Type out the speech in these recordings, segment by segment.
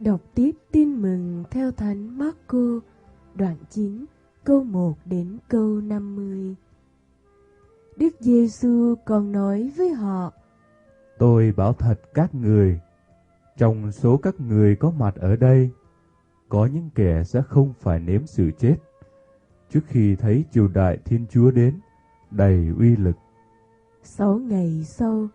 Đọc tiếp tin mừng theo Thánh Marco, đoạn 9, câu 1 đến câu 50. Đức Giêsu còn nói với họ: Tôi bảo thật các người, trong số các người có mặt ở đây, có những kẻ sẽ không phải nếm sự chết, trước khi thấy triều đại Thiên Chúa đến, đầy uy lực. 6 ngày sau,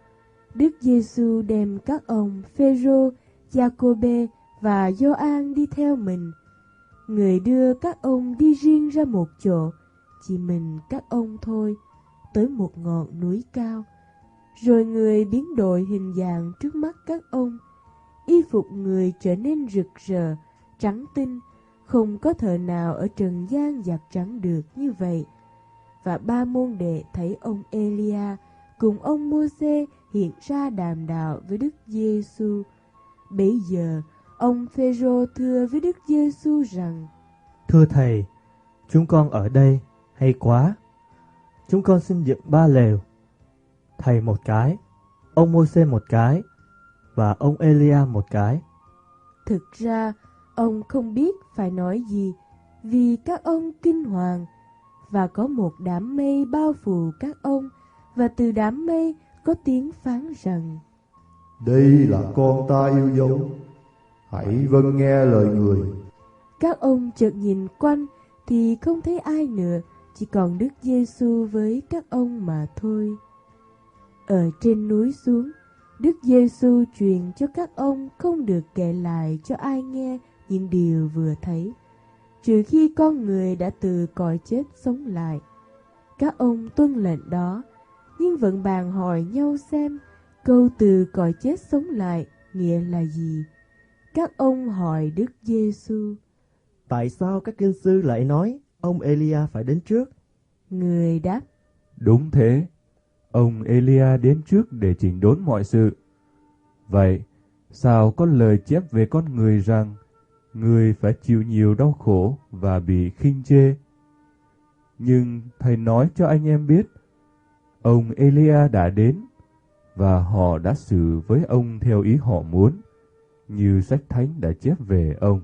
Đức Giêsu đem các ông Phêrô, Giacôbê và Gioan đi theo mình. Người đưa các ông đi riêng ra một chỗ, chỉ mình các ông thôi, tới một ngọn núi cao. Rồi người biến đổi hình dạng trước mắt các ông. Y phục người trở nên rực rỡ, trắng tinh, không có thợ nào ở trần gian giặt trắng được như vậy. Và ba môn đệ thấy ông Elia cùng ông Mô-sê hiện ra đàm đạo với Đức Giêsu. Bấy giờ, ông Phêrô thưa với Đức Giêsu rằng: Thưa Thầy, chúng con ở đây hay quá. Chúng con xin dựng 3 lều, Thầy một cái, ông Mô-sê một cái, và ông Elia một cái. Thực ra, ông không biết phải nói gì, vì các ông kinh hoàng. Và có một đám mây bao phủ các ông, và từ đám mây có tiếng phán rằng: Đây là con ta yêu dấu, hãy vâng nghe lời người. Các ông chợt nhìn quanh thì không thấy ai nữa, chỉ còn Đức Giêsu với các ông mà thôi. Ở trên núi xuống, Đức Giêsu truyền cho các ông không được kể lại cho ai nghe những điều vừa thấy, trừ khi con người đã từ cõi chết sống lại. Các ông tuân lệnh đó, nhưng vẫn bàn hỏi nhau xem câu từ cõi chết sống lại nghĩa là gì. Các ông hỏi Đức Giêsu: Tại sao các kinh sư lại nói ông Elia phải đến trước? Người đáp: Đúng thế, ông Elia đến trước để chỉnh đốn mọi sự. Vậy, sao có lời chép về con người rằng người phải chịu nhiều đau khổ và bị khinh chê? Nhưng Thầy nói cho anh em biết, ông Elia đã đến, và họ đã xử với ông theo ý họ muốn, như sách thánh đã chép về ông.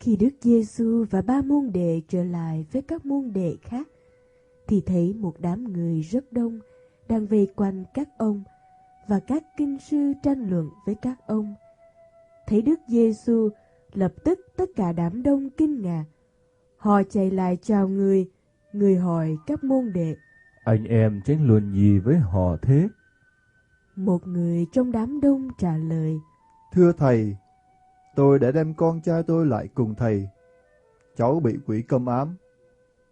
Khi Đức Giêsu và ba môn đệ trở lại với các môn đệ khác, thì thấy một đám người rất đông đang vây quanh các ông, và các kinh sư tranh luận với các ông. Thấy Đức Giêsu, lập tức tất cả đám đông kinh ngạc. Họ chạy lại chào người. Người hỏi các môn đệ: Anh em tranh luận gì với họ thế? Một người trong đám đông trả lời: Thưa Thầy, tôi đã đem con trai tôi lại cùng Thầy. Cháu bị quỷ câm ám.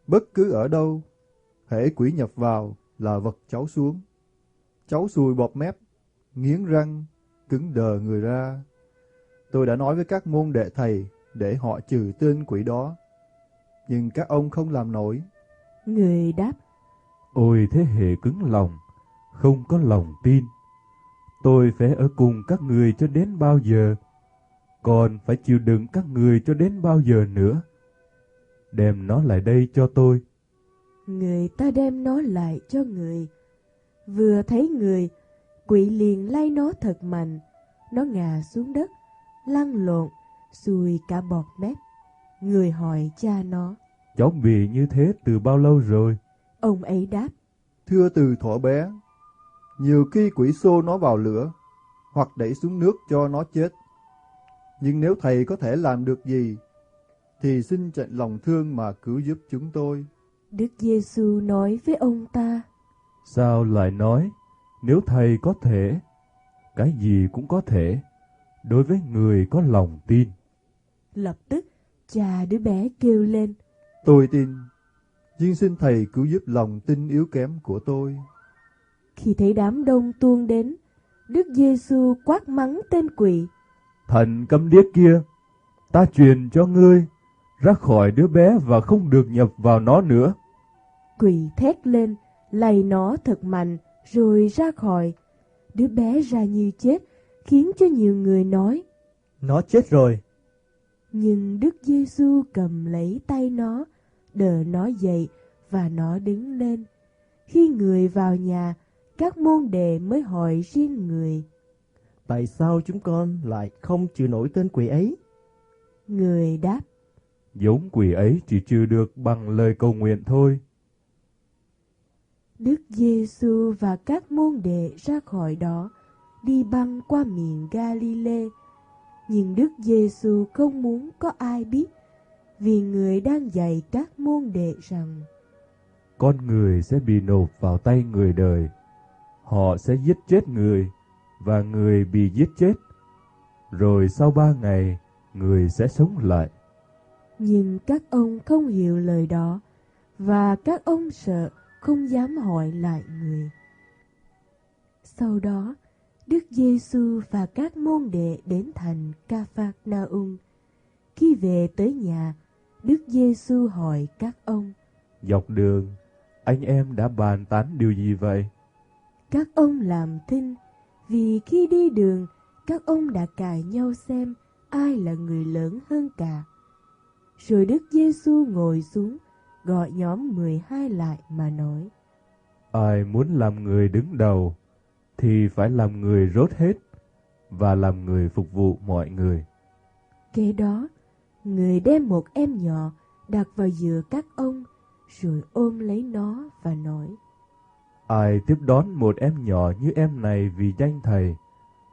Bất cứ ở đâu, hễ quỷ nhập vào là vật cháu xuống. Cháu sùi bọt mép, nghiến răng, cứng đờ người ra. Tôi đã nói với các môn đệ Thầy để họ trừ tên quỷ đó, nhưng các ông không làm nổi. Người đáp: Ôi thế hệ cứng lòng, không có lòng tin. Tôi phải ở cùng các người cho đến bao giờ? Còn phải chịu đựng các người cho đến bao giờ nữa? Đem nó lại đây cho tôi. Người ta đem nó lại cho người. Vừa thấy người, quỷ liền lay nó thật mạnh. Nó ngã xuống đất, lăn lộn, sùi cả bọt mép. Người hỏi cha nó: Cháu bị như thế từ bao lâu rồi? Ông ấy đáp: Thưa từ thuở bé, nhiều khi quỷ xô nó vào lửa, hoặc đẩy xuống nước cho nó chết. Nhưng nếu Thầy có thể làm được gì, thì xin trọn lòng thương mà cứu giúp chúng tôi. Đức Giêsu nói với ông ta: Sao lại nói, nếu Thầy có thể? Cái gì cũng có thể, đối với người có lòng tin. Lập tức, cha đứa bé kêu lên: Tôi tin, nhưng xin Thầy cứu giúp lòng tin yếu kém của tôi. Khi thấy đám đông tuôn đến, Đức Giêsu quát mắng tên quỷ: Thần câm điếc kia, ta truyền cho ngươi, ra khỏi đứa bé và không được nhập vào nó nữa. Quỷ thét lên, lay nó thật mạnh, rồi ra khỏi. Đứa bé ra như chết, khiến cho nhiều người nói: Nó chết rồi. Nhưng Đức Giêsu cầm lấy tay nó, đỡ nó dậy, và nó đứng lên. Khi người vào nhà, các môn đệ mới hỏi riêng người: Tại sao chúng con lại không trừ nổi tên quỷ ấy? Người đáp: Giống quỷ ấy chỉ trừ được bằng lời cầu nguyện thôi. Đức Giêsu và các môn đệ ra khỏi đó, đi băng qua miền Ga-li-lê. Nhưng Đức Giêsu không muốn có ai biết, vì người đang dạy các môn đệ rằng: Con người sẽ bị nộp vào tay người đời. Họ sẽ giết chết người, và người bị giết chết. Rồi sau 3 ngày, người sẽ sống lại. Nhưng các ông không hiểu lời đó, và các ông sợ không dám hỏi lại người. Sau đó, Đức Giêsu và các môn đệ đến thành Ca-phác-na-um. Khi về tới nhà, Đức Giêsu hỏi các ông: Dọc đường, anh em đã bàn tán điều gì vậy? Các ông làm thinh, vì khi đi đường, các ông đã cãi nhau xem ai là người lớn hơn cả. Rồi Đức Giêsu ngồi xuống, gọi nhóm 12 lại mà nói: Ai muốn làm người đứng đầu, thì phải làm người rốt hết, và làm người phục vụ mọi người. Kế đó, người đem một em nhỏ đặt vào giữa các ông, rồi ôm lấy nó và nói: Ai tiếp đón một em nhỏ như em này vì danh Thầy,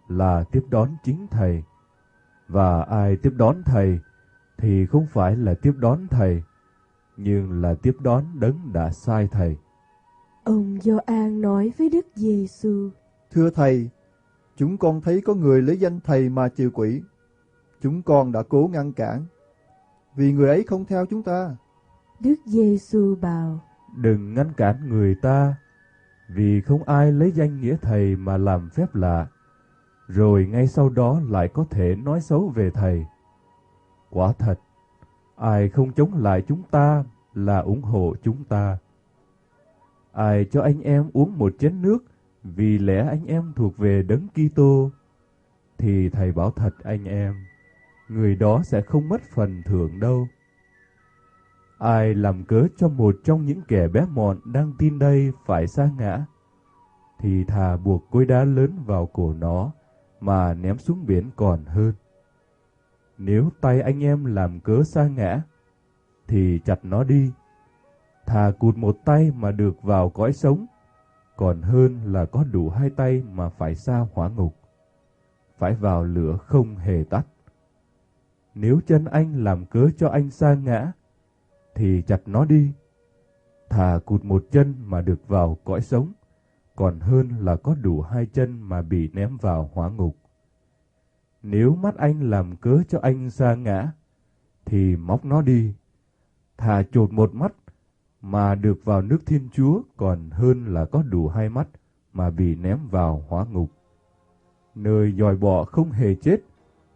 là tiếp đón chính Thầy. Và ai tiếp đón Thầy, thì không phải là tiếp đón Thầy, nhưng là tiếp đón Đấng đã sai Thầy. Ông Gioan nói với Đức Giêsu: Thưa Thầy, chúng con thấy có người lấy danh Thầy mà trừ quỷ. Chúng con đã cố ngăn cản, vì người ấy không theo chúng ta. Đức Giêsu bảo: Đừng ngăn cản người ta, vì không ai lấy danh nghĩa Thầy mà làm phép lạ, rồi ngay sau đó lại có thể nói xấu về Thầy. Quả thật, ai không chống lại chúng ta là ủng hộ chúng ta. Ai cho anh em uống một chén nước vì lẽ anh em thuộc về Đấng Kitô, thì Thầy bảo thật anh em, người đó sẽ không mất phần thưởng đâu. Ai làm cớ cho một trong những kẻ bé mọn đang tin đây phải sa ngã, thì thà buộc cối đá lớn vào cổ nó mà ném xuống biển còn hơn. Nếu tay anh em làm cớ sa ngã, thì chặt nó đi. Thà cụt một tay mà được vào cõi sống, còn hơn là có đủ 2 tay mà phải sa hỏa ngục, phải vào lửa không hề tắt. Nếu chân anh làm cớ cho anh sa ngã, thì chặt nó đi. Thà cụt một chân mà được vào cõi sống, còn hơn là có đủ 2 chân mà bị ném vào hỏa ngục. Nếu mắt anh làm cớ cho anh sa ngã, thì móc nó đi. Thà chột một mắt mà được vào nước Thiên Chúa, còn hơn là có đủ 2 mắt mà bị ném vào hỏa ngục, nơi dòi bọ không hề chết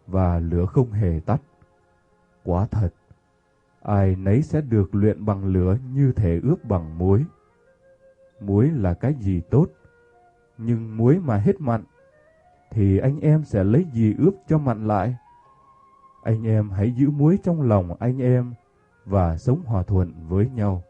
và lửa không hề tắt. Quả thật, ai nấy sẽ được luyện bằng lửa như thể ướp bằng muối. Muối là cái gì tốt, nhưng muối mà hết mặn, thì anh em sẽ lấy gì ướp cho mặn lại? Anh em hãy giữ muối trong lòng anh em và sống hòa thuận với nhau.